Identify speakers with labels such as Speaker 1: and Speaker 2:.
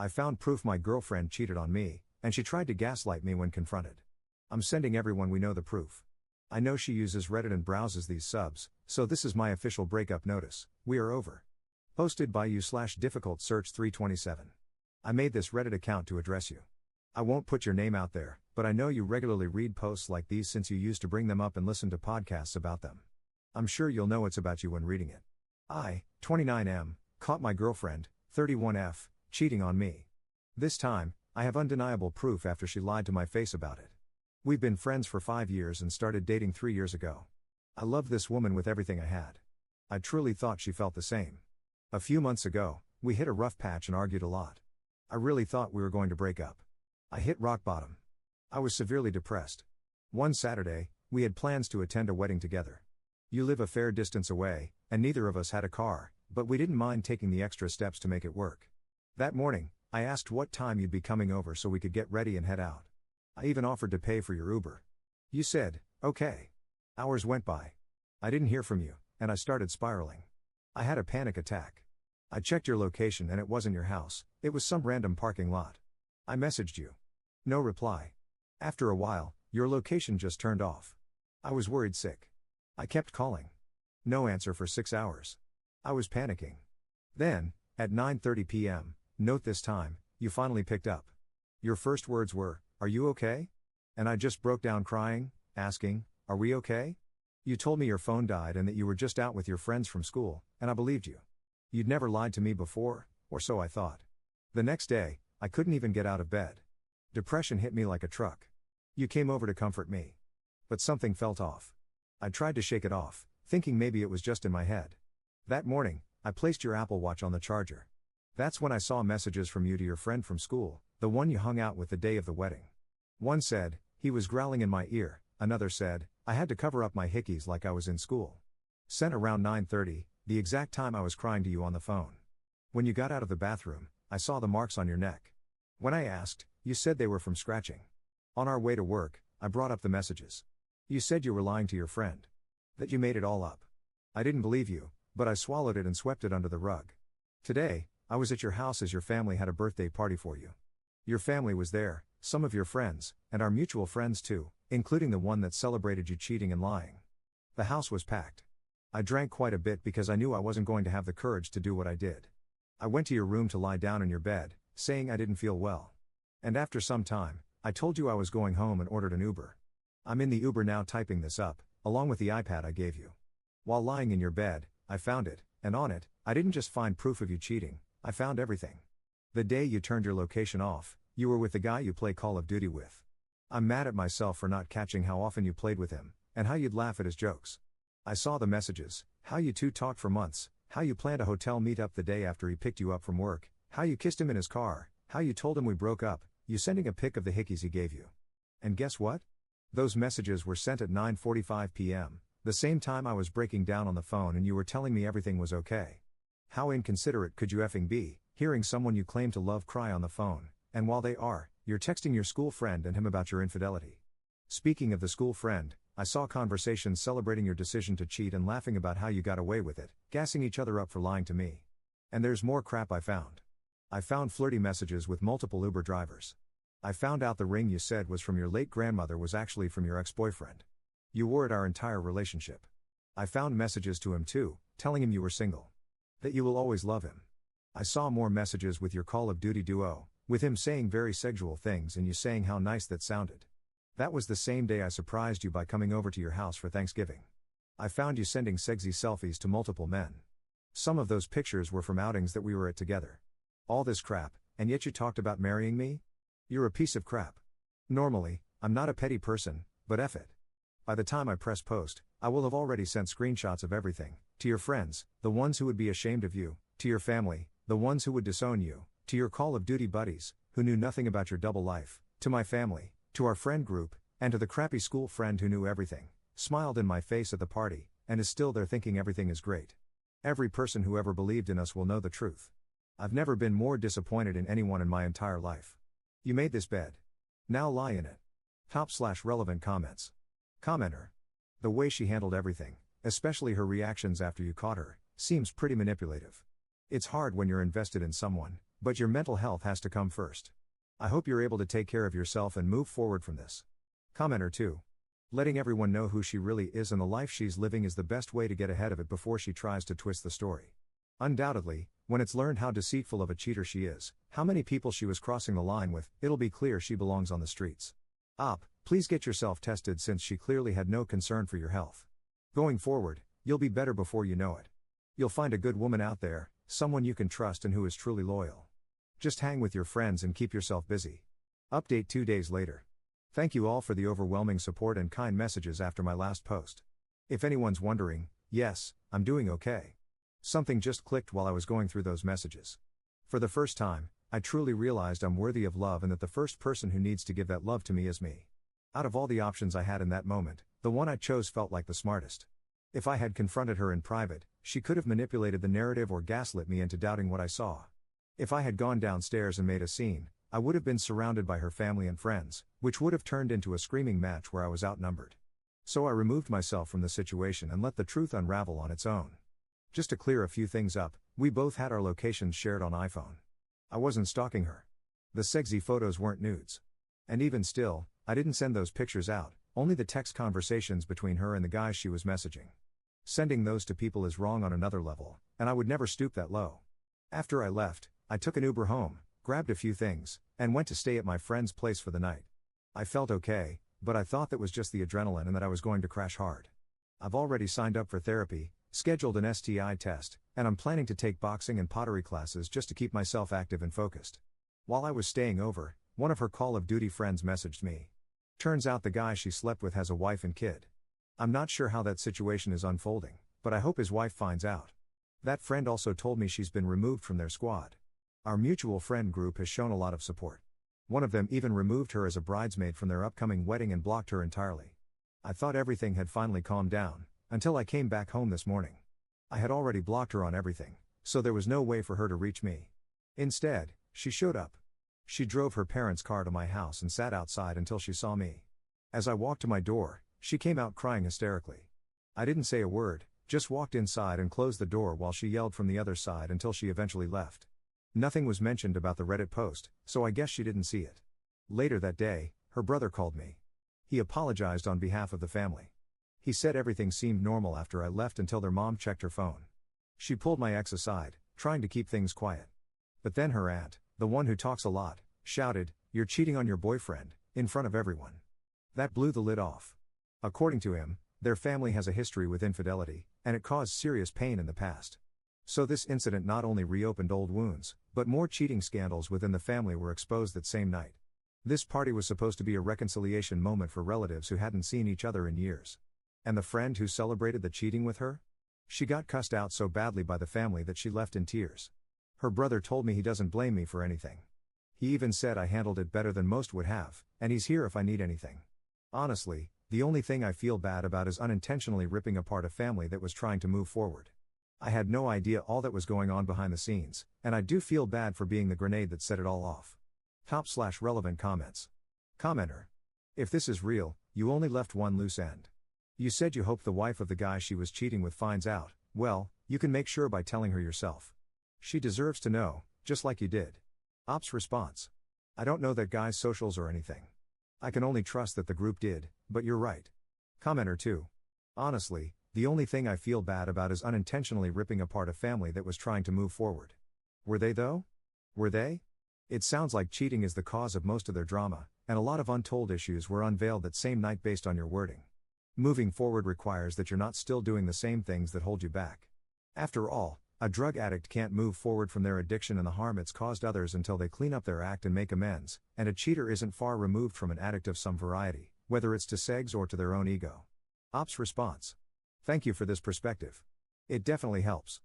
Speaker 1: I found proof my girlfriend cheated on me, and she tried to gaslight me when confronted. I'm sending everyone we know the proof. I know she uses Reddit and browses these subs, so this is my official breakup notice. We are over. Posted by you/difficult search 327. I made this Reddit account to address you. I won't put your name out there, but I know you regularly read posts like these since you used to bring them up and listen to podcasts about them. I'm sure you'll know it's about you when reading it. I, 29M, caught my girlfriend, 31F, cheating on me. This time, I have undeniable proof after she lied to my face about it. We've been friends for 5 years and started dating 3 years ago. I loved this woman with everything I had. I truly thought she felt the same. A few months ago, we hit a rough patch and argued a lot. I really thought we were going to break up. I hit rock bottom. I was severely depressed. One Saturday, we had plans to attend a wedding together. You live a fair distance away, and neither of us had a car, but we didn't mind taking the extra steps to make it work. That morning, I asked what time you'd be coming over so we could get ready and head out. I even offered to pay for your Uber. You said, okay. Hours went by. I didn't hear from you, and I started spiraling. I had a panic attack. I checked your location and it wasn't your house, it was some random parking lot. I messaged you. No reply. After a while, your location just turned off. I was worried sick. I kept calling. No answer for 6 hours. I was panicking. Then, at 9:30 p.m., note this time, you finally picked up. Your first words were, "Are you okay?" And I just broke down crying, asking, "Are we okay?" You told me your phone died and that you were just out with your friends from school, and I believed you. You'd never lied to me before, or so I thought. The next day, I couldn't even get out of bed. Depression hit me like a truck. You came over to comfort me. But something felt off. I tried to shake it off, thinking maybe it was just in my head. That morning, I placed your Apple Watch on the charger. That's when I saw messages from you to your friend from school, the one you hung out with the day of the wedding. One said, "He was growling in my ear," another said, "I had to cover up my hickeys like I was in school." Sent around 9:30, the exact time I was crying to you on the phone. When you got out of the bathroom, I saw the marks on your neck. When I asked, you said they were from scratching. On our way to work, I brought up the messages. You said you were lying to your friend. That you made it all up. I didn't believe you, but I swallowed it and swept it under the rug. Today, I was at your house as your family had a birthday party for you. Your family was there, some of your friends, and our mutual friends too, including the one that celebrated you cheating and lying. The house was packed. I drank quite a bit because I knew I wasn't going to have the courage to do what I did. I went to your room to lie down in your bed, saying I didn't feel well. And after some time, I told you I was going home and ordered an Uber. I'm in the Uber now typing this up, along with the iPad I gave you. While lying in your bed, I found it, and on it, I didn't just find proof of you cheating, I found everything. The day you turned your location off, you were with the guy you play Call of Duty with. I'm mad at myself for not catching how often you played with him, and how you'd laugh at his jokes. I saw the messages, how you two talked for months, how you planned a hotel meetup the day after he picked you up from work, how you kissed him in his car, how you told him we broke up, you sending a pic of the hickeys he gave you. And guess what? Those messages were sent at 9:45 p.m., the same time I was breaking down on the phone and you were telling me everything was okay. How inconsiderate could you effing be, hearing someone you claim to love cry on the phone, and while they are, you're texting your school friend and him about your infidelity. Speaking of the school friend, I saw conversations celebrating your decision to cheat and laughing about how you got away with it, gassing each other up for lying to me. And there's more crap I found. I found flirty messages with multiple Uber drivers. I found out the ring you said was from your late grandmother was actually from your ex-boyfriend. You wore it our entire relationship. I found messages to him too, telling him you were single. That you will always love him. I saw more messages with your Call of Duty duo, with him saying very sexual things and you saying how nice that sounded. That was the same day I surprised you by coming over to your house for Thanksgiving. I found you sending sexy selfies to multiple men. Some of those pictures were from outings that we were at together. All this crap, and yet you talked about marrying me? You're a piece of crap. Normally, I'm not a petty person, but F it. By the time I press post, I will have already sent screenshots of everything, to your friends, the ones who would be ashamed of you, to your family, the ones who would disown you, to your Call of Duty buddies, who knew nothing about your double life, to my family, to our friend group, and to the crappy school friend who knew everything, smiled in my face at the party, and is still there thinking everything is great. Every person who ever believed in us will know the truth. I've never been more disappointed in anyone in my entire life. You made this bed. Now lie in it. Top/relevant comments. Commenter. The way she handled everything, especially her reactions after you caught her, seems pretty manipulative. It's hard when you're invested in someone, But your mental health has to come first. I hope you're able to take care of yourself and move forward from this. Commenter 2. Letting everyone know who she really is and the life she's living is the best way to get ahead of it before she tries to twist the story. Undoubtedly, when it's learned how deceitful of a cheater she is, how many people she was crossing the line with, it'll be clear she belongs on the streets. Please get yourself tested since she clearly had no concern for your health. Going forward, you'll be better before you know it. You'll find a good woman out there, someone you can trust and who is truly loyal. Just hang with your friends and keep yourself busy. Update 2 days later. Thank you all for the overwhelming support and kind messages after my last post. If anyone's wondering, yes, I'm doing okay. Something just clicked while I was going through those messages. For the first time, I truly realized I'm worthy of love and that the first person who needs to give that love to me is me. Out of all the options I had in that moment, the one I chose felt like the smartest. If I had confronted her in private, she could have manipulated the narrative or gaslit me into doubting what I saw. If I had gone downstairs and made a scene, I would have been surrounded by her family and friends, which would have turned into a screaming match where I was outnumbered. So I removed myself from the situation and let the truth unravel on its own. Just to clear a few things up, we both had our locations shared on iPhone. I wasn't stalking her. The sexy photos weren't nudes. And even still, I didn't send those pictures out, only the text conversations between her and the guys she was messaging. Sending those to people is wrong on another level, and I would never stoop that low. After I left, I took an Uber home, grabbed a few things, and went to stay at my friend's place for the night. I felt okay, but I thought that was just the adrenaline and that I was going to crash hard. I've already signed up for therapy, scheduled an STI test, and I'm planning to take boxing and pottery classes just to keep myself active and focused. While I was staying over, one of her Call of Duty friends messaged me. Turns out the guy she slept with has a wife and kid. I'm not sure how that situation is unfolding, but I hope his wife finds out. That friend also told me she's been removed from their squad. Our mutual friend group has shown a lot of support. One of them even removed her as a bridesmaid from their upcoming wedding and blocked her entirely. I thought everything had finally calmed down, until I came back home this morning. I had already blocked her on everything, so there was no way for her to reach me. Instead, she showed up. She drove her parents' car to my house and sat outside until she saw me. As I walked to my door, she came out crying hysterically. I didn't say a word, just walked inside and closed the door while she yelled from the other side until she eventually left. Nothing was mentioned about the Reddit post, so I guess she didn't see it. Later that day, her brother called me. He apologized on behalf of the family. He said everything seemed normal after I left until their mom checked her phone. She pulled my ex aside, trying to keep things quiet. But then her aunt, the one who talks a lot, shouted, "You're cheating on your boyfriend," in front of everyone. That blew the lid off. According to him, their family has a history with infidelity, and it caused serious pain in the past. So this incident not only reopened old wounds, but more cheating scandals within the family were exposed that same night. This party was supposed to be a reconciliation moment for relatives who hadn't seen each other in years. And the friend who celebrated the cheating with her? She got cussed out so badly by the family that she left in tears. Her brother told me he doesn't blame me for anything. He even said I handled it better than most would have, and he's here if I need anything. Honestly, the only thing I feel bad about is unintentionally ripping apart a family that was trying to move forward. I had no idea all that was going on behind the scenes, and I do feel bad for being the grenade that set it all off. /relevant comments. Commenter. If this is real, you only left one loose end. You said you hope the wife of the guy she was cheating with finds out. Well, you can make sure by telling her yourself. She deserves to know, just like you did. Ops response. I don't know that guy's socials or anything. I can only trust that the group did, but you're right. Commenter 2. Honestly, the only thing I feel bad about is unintentionally ripping apart a family that was trying to move forward. Were they though? Were they? It sounds like cheating is the cause of most of their drama, and a lot of untold issues were unveiled that same night based on your wording. Moving forward requires that you're not still doing the same things that hold you back. After all, a drug addict can't move forward from their addiction and the harm it's caused others until they clean up their act and make amends, and a cheater isn't far removed from an addict of some variety, whether it's to sex or to their own ego. Ops response. Thank you for this perspective. It definitely helps.